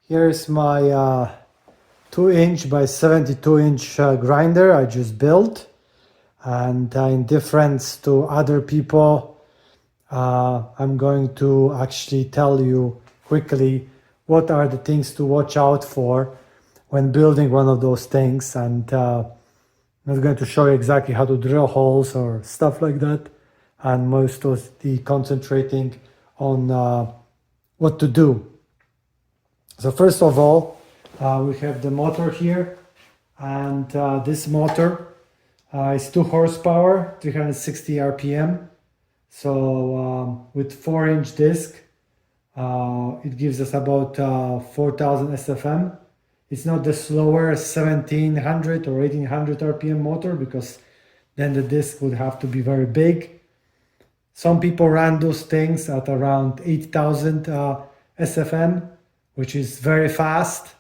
Here's my 2-inch by 72-inch grinder I just built. And in difference to other people, I'm going to actually tell you quickly what are the things to watch out for when building one of those things. And I'm not going to show you exactly how to drill holes or stuff like that. And most of the concentrating on what to do. So first of all, we have the motor here, and this motor is 2 horsepower, 360 RPM. So with 4-inch disc, it gives us about 4,000 SFM. It's not the slower 1700 or 1800 RPM motor, because then the disc would have to be very big. Some people run those things at around 8,000 SFM, which is very fast.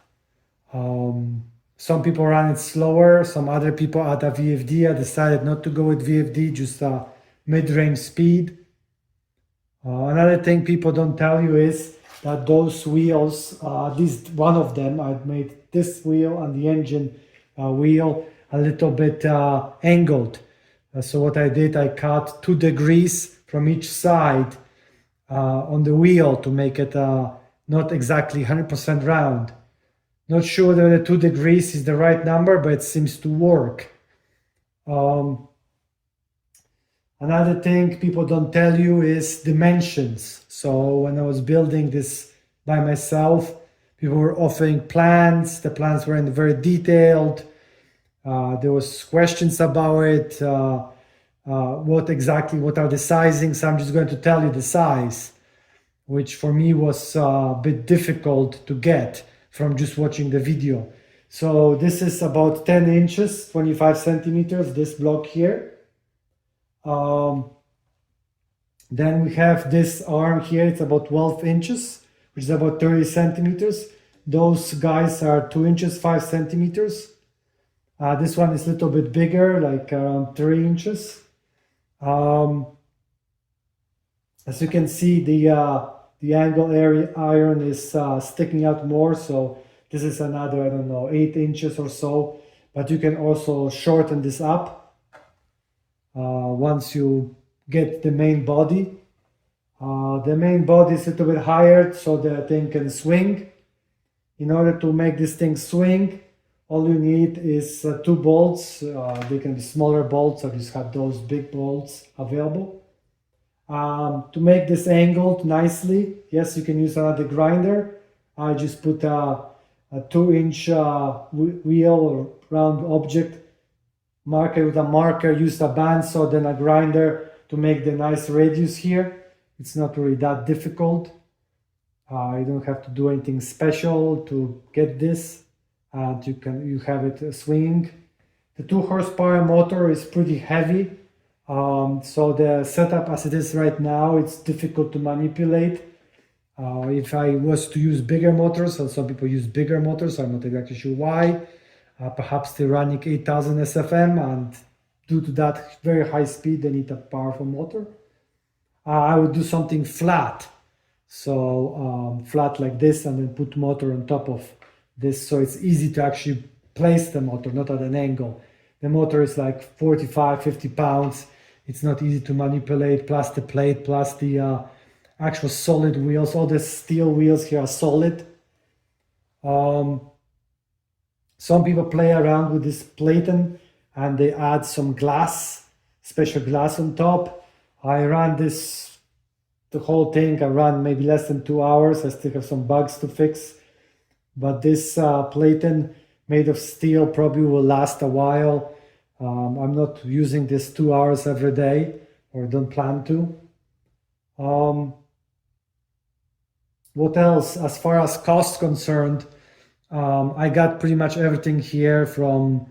Some people run it slower. Some other people at a VFD, I decided not to go with VFD, just a mid-range speed. Another thing people don't tell you is that those wheels, at least one of them, I've made this wheel and the engine wheel a little bit angled. So what I did, I cut 2 degrees from each side on the wheel to make it not exactly 100% round. Not sure that the 2 degrees is the right number, but it seems to work. Another thing people don't tell you is dimensions. So when I was building this by myself, people were offering plans. The plans weren't very detailed. There was questions about it. What are the sizing? So I'm just going to tell you the size, which for me was a bit difficult to get from just watching the video. So this is about 10 inches, 25 centimeters, this block here. Then we have this arm here, it's about 12 inches, which is about 30 centimeters. Those guys are 2 inches, 5 centimeters. This one is a little bit bigger, like around 3 inches. As you can see, the angle area iron is sticking out more, so this is another, I don't know, 8 inches or so, but you can also shorten this up once you get the main body. The main body is a little bit higher so the thing can swing. In order to make this thing swing, all you need is 2 bolts. They can be smaller bolts, or just have those big bolts available. To make this angled nicely, yes, you can use another grinder. I just put a 2-inch wheel or round object, mark it with a marker, used a bandsaw, then a grinder to make the nice radius here. It's not really that difficult. You don't have to do anything special to get this. You have it swinging. The 2 horsepower motor is pretty heavy. So the setup as it is right now, it's difficult to manipulate. If I was to use bigger motors, and some people use bigger motors, I'm not exactly sure why. Perhaps they're running 8,000 SFM, and due to that very high speed, they need a powerful motor. I would do something flat. So flat like this, and then put motor on top of this, so it's easy to actually place the motor, not at an angle. The motor is like 45, 50 pounds. It's not easy to manipulate, plus the plate, plus the actual solid wheels. All the steel wheels here are solid. Some people play around with this platen and they add some glass, special glass on top. I ran the whole thing, I ran maybe less than 2 hours. I still have some bugs to fix. But this platen made of steel probably will last a while. I'm not using this 2 hours every day, or don't plan to. What else? As far as cost concerned, I got pretty much everything here from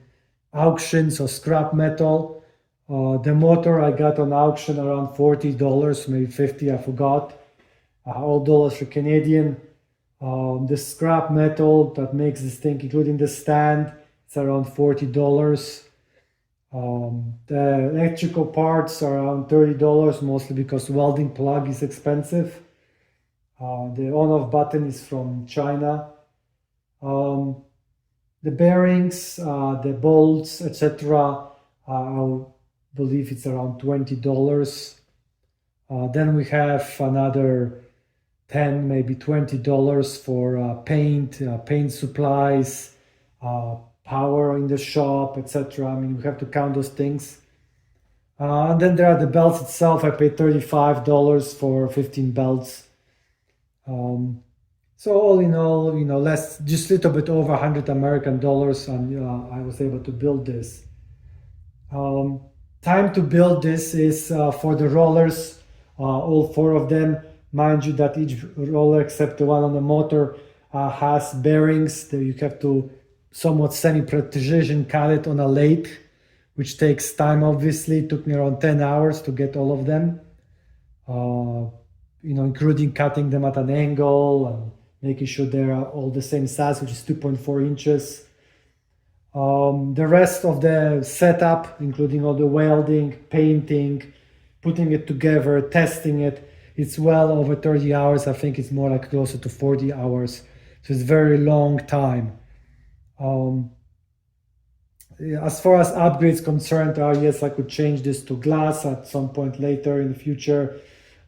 auctions or scrap metal. The motor I got on auction around $40, maybe 50, I forgot. All dollars are Canadian. The scrap metal that makes this thing, including the stand, it's around $40. The electrical parts are around $30, mostly because welding plug is expensive. The on-off button is from China. The bearings, the bolts, etc. I believe it's around $20. Then we have another $10, maybe $20 for paint supplies, power in the shop, etc. I mean, we have to count those things. And then there are the belts itself. I paid $35 for 15 belts. So all in all, less, just a little bit over 100 American dollars, and I was able to build this. Time to build this is for the rollers, all 4 of them. Mind you that each roller except the one on the motor has bearings that you have to somewhat semi-precision cut it on a lathe, which takes time. Obviously, it took me around 10 hours to get all of them, including cutting them at an angle and making sure they are all the same size, which is 2.4 inches. The rest of the setup, including all the welding, painting, putting it together, testing it, it's well over 30 hours. I think it's more like closer to 40 hours. So it's a very long time. As far as upgrades concerned, yes, I could change this to glass at some point later in the future.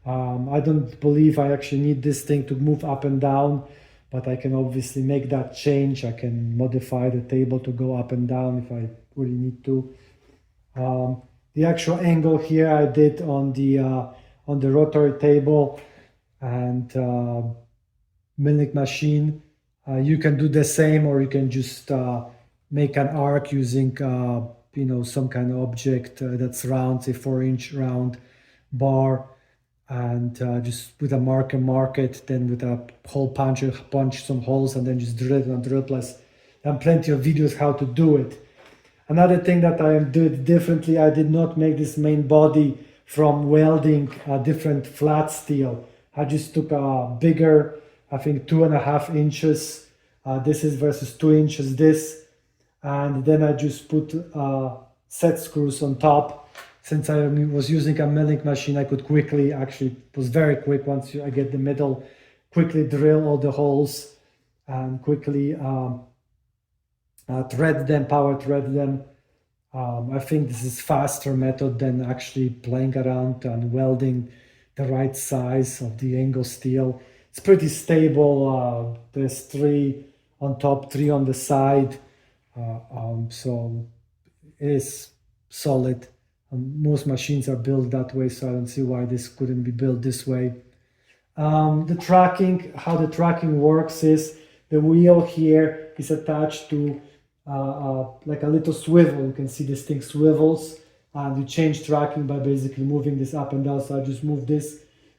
I don't believe I actually need this thing to move up and down, but I can obviously make that change. I can modify the table to go up and down if I really need to. The actual angle here I did on the rotary table and milling machine. You can do the same, or you can just make an arc using some kind of object that's round, say 4-inch round bar, and just with a mark it, then with a hole puncher punch some holes, and then just drill it on drill press. And plenty of videos how to do it. Another thing that I did differently, I did not make this main body from welding a different flat steel. I just took a bigger, I think 2.5 inches. This is versus 2 inches this. And then I just put set screws on top. Since I was using a milling machine, I could quickly, actually it was very quick once I get the middle, quickly drill all the holes and quickly thread them, power thread them. I think this is faster method than actually playing around and welding the right size of the angle steel. It's pretty stable. There's 3 on top, 3 on the side. So it is solid. Most machines are built that way, so I don't see why this couldn't be built this way. The tracking, how the tracking works is the wheel here is attached to like a little swivel. You can see this thing swivels, and you change tracking by basically moving this up and down. So I just move this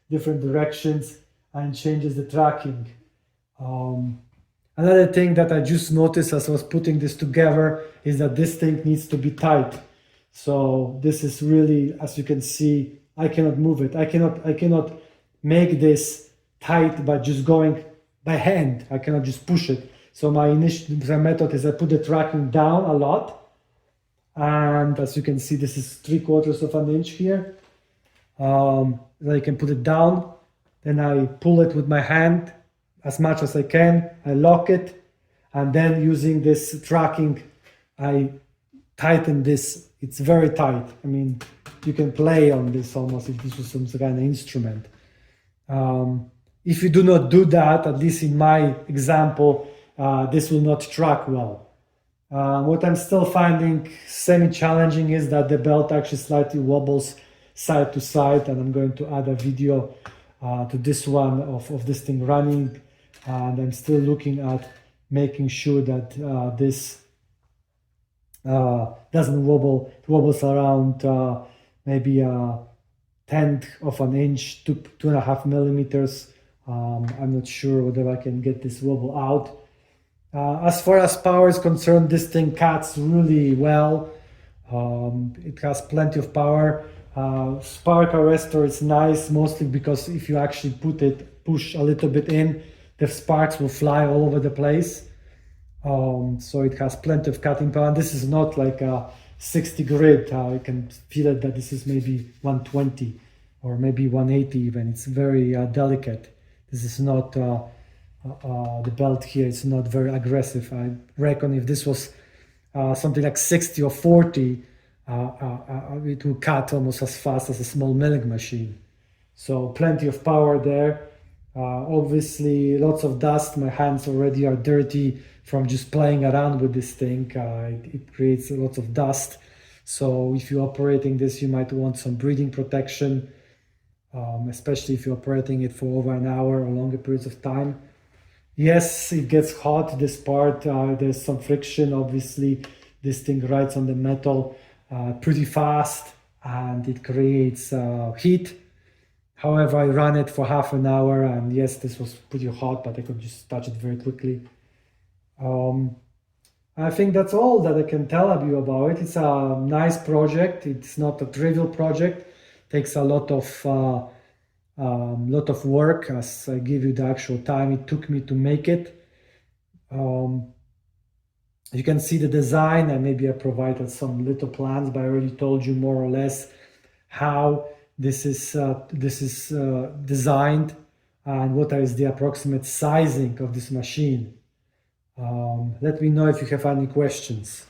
different directions and changes the tracking. Another thing that I just noticed as I was putting this together is that this thing needs to be tight. So this is really, as you can see, I cannot move it. I cannot make this tight by just going by hand. I cannot just push it. So my initial method is I put the tracking down a lot. And as you can see, this is 3/4 of an inch here. Then I can put it down. Then I pull it with my hand as much as I can. I lock it. And then using this tracking, I tighten this. It's very tight. I mean, you can play on this almost if this was some kind of instrument. If you do not do that, at least in my example, this will not track well. What I'm still finding semi-challenging is that the belt actually slightly wobbles side to side, and I'm going to add a video to this one of this thing running, and I'm still looking at making sure that this doesn't wobble. It wobbles around maybe a 1/10 of an inch to 2.5 millimeters. I'm not sure whether I can get this wobble out. As far as power is concerned, this thing cuts really well. It has plenty of power. Spark arrestor is nice, mostly because if you actually push a little bit in, the sparks will fly all over the place. So it has plenty of cutting power. And this is not like a 60 grit. You can feel it that this is maybe 120 or maybe 180 even. It's very delicate. This is not the belt here is not very aggressive. I reckon if this was something like 60 or 40, it will cut almost as fast as a small milling machine. So plenty of power there. Obviously, lots of dust. My hands already are dirty from just playing around with this thing. It creates lots of dust. So if you're operating this, you might want some breathing protection, especially if you're operating it for over an hour or longer periods of time. Yes, it gets hot, this part. There's some friction. Obviously, this thing rides on the metal pretty fast and it creates heat. However, I ran it for half an hour and yes, this was pretty hot, but I could just touch it very quickly. I think that's all that I can tell you about it. It's a nice project. It's not a trivial project. It takes a lot of work. As I give you the actual time it took me to make it. You can see the design, and maybe I provided some little plans, but I already told you more or less how this is designed and what is the approximate sizing of this machine. Let me know if you have any questions.